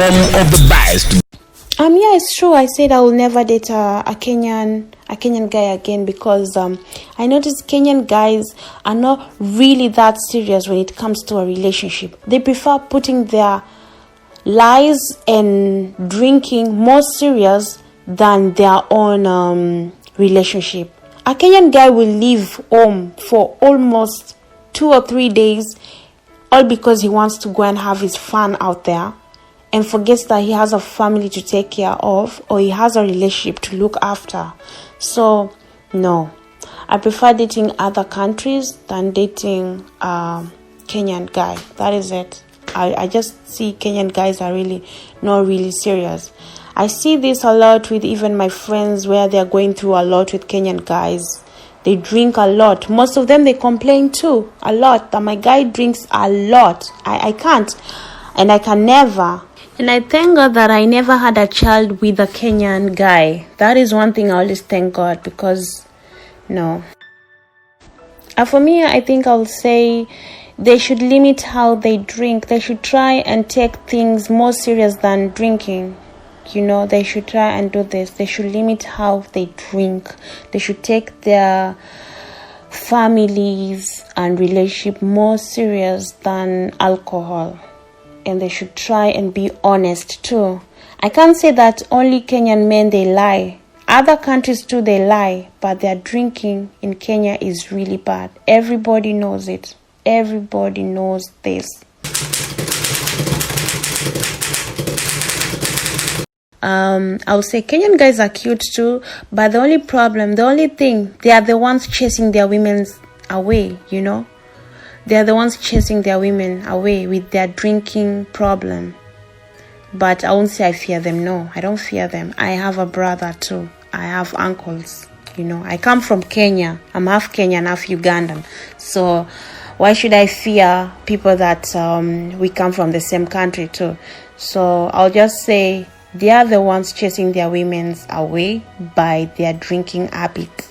home of the best. Yeah, it's true. I said I will never date a Kenyan guy again because I noticed Kenyan guys are not really that serious when it comes to a relationship. They prefer putting their lies and drinking more serious than their own relationship. A Kenyan guy will leave home for almost 2 or 3 days, all because he wants to go and have his fun out there, and forgets that he has a family to take care of or he has a relationship to look after. So, no. I prefer dating other countries than dating a Kenyan guy. That is it. I just see Kenyan guys are really not really serious. I see this a lot with even my friends where they're going through a lot with Kenyan guys. They drink a lot. Most of them, they complain too a lot that my guy drinks a lot. I can't, and I can never. And I thank God that I never had a child with a Kenyan guy. That is one thing I always thank God, because no. For me, I think I'll say they should limit how they drink. They should try and take things more serious than drinking. You know, they should try and do this. They should limit how they drink. They should take their families and relationship more serious than alcohol. And they should try and be honest too. I can't say that only Kenyan men, they lie. Other countries too, they lie. But their drinking in Kenya is really bad. Everybody knows it. Everybody knows this. I would say Kenyan guys are cute too, but the only thing, they are the ones chasing their women away, you know. They are the ones chasing their women away with their drinking problem. But I won't say I fear them. No, I don't fear them. I have a brother too. I have uncles, you know. I come from Kenya. I'm half Kenyan, half Ugandan. So why should I fear people that we come from the same country too? So I'll just say they are the ones chasing their women away by their drinking habits.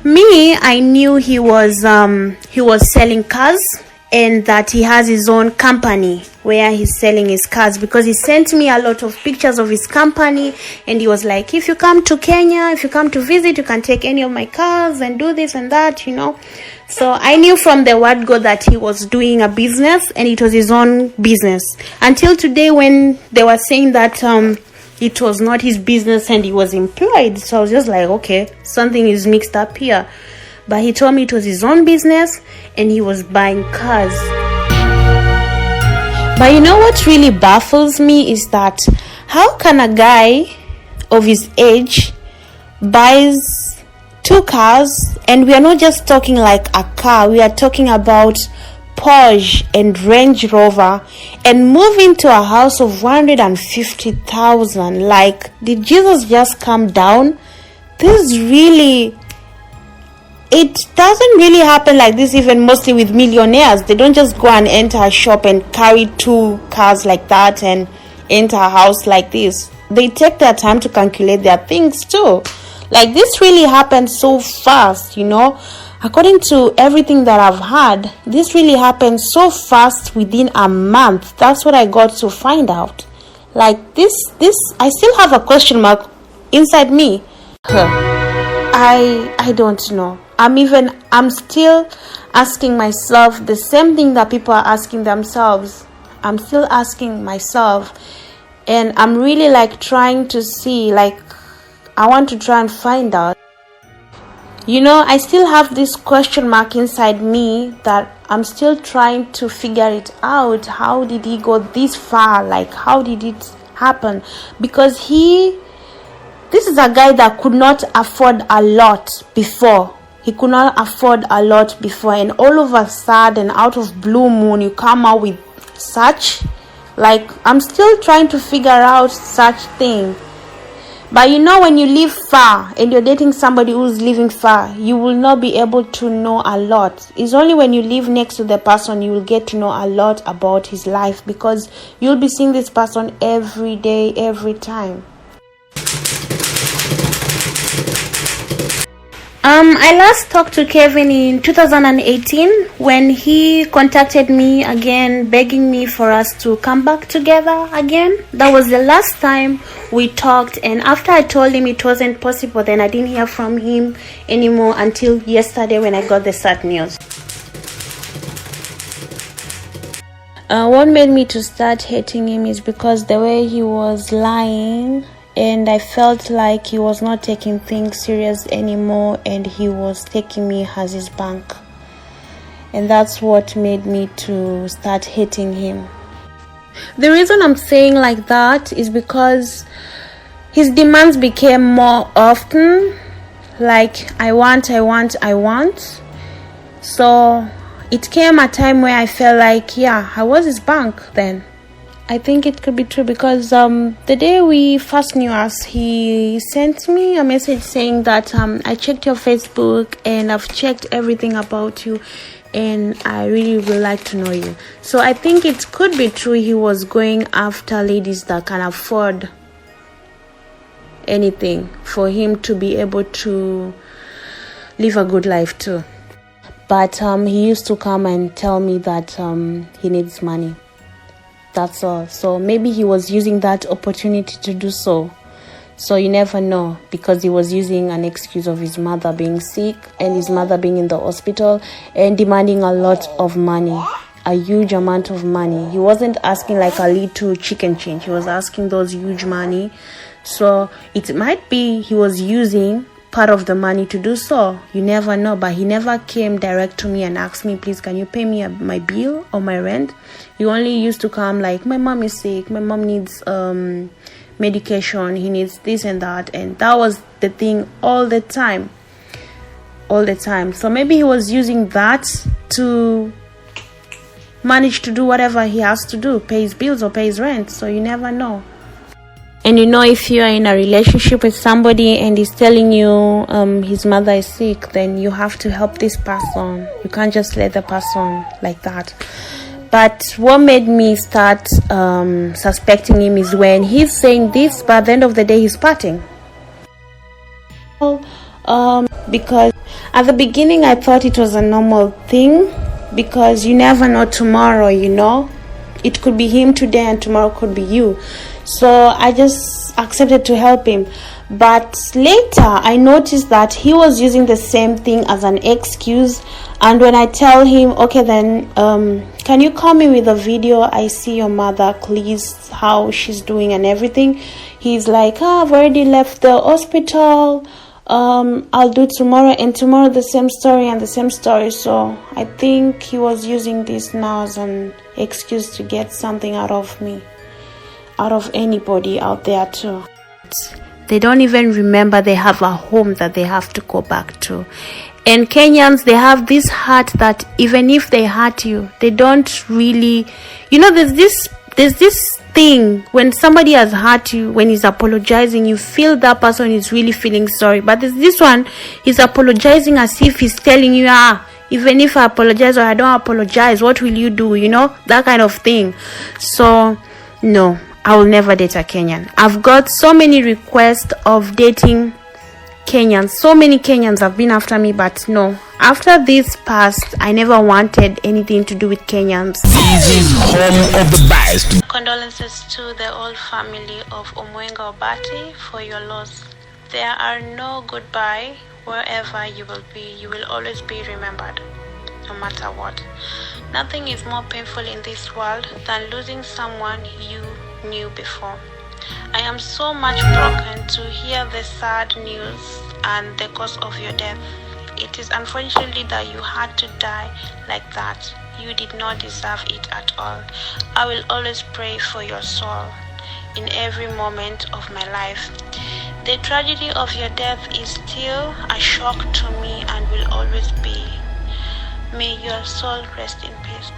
Me, I knew he was selling cars, and that he has his own company where he's selling his cars, because he sent me a lot of pictures of his company, and he was like, if you come to Kenya, if you come to visit, you can take any of my cars and do this and that, you know. So I knew from the word go that he was doing a business, and it was his own business. Until today, when they were saying that it was not his business and he was employed. So I was just like, okay, something is mixed up here. But he told me it was his own business and he was buying cars. But you know what really baffles me is that how can a guy of his age buys 2 cars, and we are not just talking like a car, we are talking about Porsche and Range Rover, and move into a house of 150,000. Like, did Jesus just come down? This really, it doesn't really happen like this, even mostly with millionaires. They don't just go and enter a shop and carry 2 cars like that and enter a house like this. They take their time to calculate their things too. Like, this really happened so fast, you know. According to everything that I've heard, this really happened so fast within a month. That's what I got to find out. Like, this, I still have a question mark inside me. I don't know. I'm still asking myself the same thing that people are asking themselves. I'm still asking myself, and I'm really like trying to see, like, I want to try and find out. You know, I still have this question mark inside me that I'm still trying to figure it out. How did he go this far? Like, how did it happen? Because this is a guy that could not afford a lot before. He could not afford a lot before. And all of a sudden, out of blue moon, you come out with such. Like, I'm still trying to figure out such thing. But you know, when you live far and you're dating somebody who's living far, you will not be able to know a lot. It's only when you live next to the person you will get to know a lot about his life, because you'll be seeing this person every day, every time. I last talked to Kevin in 2018 when he contacted me again, begging me for us to come back together again. That was the last time we talked, and after I told him it wasn't possible, then I didn't hear from him anymore until yesterday when I got the sad news. What made me to start hating him is because the way he was lying, and I felt like he was not taking things serious anymore, and he was taking me as his bank. And that's what made me to start hating him. The reason I'm saying like that is because his demands became more often, like I want. So it came a time where I felt like, yeah, I was his bank then. I think it could be true because the day we first knew us, he sent me a message saying that I checked your Facebook and I've checked everything about you and I really would like to know you. So I think it could be true he was going after ladies that can afford anything for him to be able to live a good life too. But he used to come and tell me that he needs money. That's all. So maybe he was using that opportunity to do so. So you never know, because he was using an excuse of his mother being sick and his mother being in the hospital and demanding a lot of money, a huge amount of money. He wasn't asking like a little chicken change. He was asking those huge money. So it might be he was using part of the money to do so. You never know. But he never came direct to me and asked me, please, can you pay me my bill or my rent? He only used to come like, my mom is sick, my mom needs medication, he needs this and that. And that was the thing all the time. So maybe he was using that to manage to do whatever he has to do, pay his bills or pay his rent. So you never know. And you know, if you are in a relationship with somebody and he's telling you his mother is sick, then you have to help this person. You can't just let the person like that. But what made me start suspecting him is when he's saying this, but at the end of the day, he's partying. Because at the beginning, I thought it was a normal thing, because you never know tomorrow, you know. It could be him today and tomorrow could be you. So I just accepted to help him. But later I noticed that he was using the same thing as an excuse. And when I tell him, okay, then can you call me with a video? I see your mother, please, how she's doing and everything. He's like, I've already left the hospital. I'll do tomorrow, and tomorrow the same story and the same story. So I think he was using this now as an excuse to get something out of me, out of anybody out there too. They don't even remember they have a home that they have to go back to. And Kenyans, they have this heart that even if they hurt you, they don't really, you know, there's this thing when somebody has hurt you, when he's apologizing, you feel that person is really feeling sorry. But there's this one, he's apologizing as if he's telling you, even if I apologize or I don't apologize, what will you do? You know, that kind of thing. So no, I will never date a Kenyan. I've got so many requests of dating Kenyans. So many Kenyans have been after me, but no. After this past, I never wanted anything to do with Kenyans. This is home of the best. Condolences to the whole family of Omwenga Obati for your loss. There are no goodbye. Wherever you will be, you will always be remembered, no matter what. Nothing is more painful in this world than losing someone you knew before. I am so much broken to hear the sad news and the cause of your death. It is unfortunately that you had to die like that. You did not deserve it at all. I will always pray for your soul in every moment of my life. The tragedy of your death is still a shock to me and will always be. May your soul rest in peace.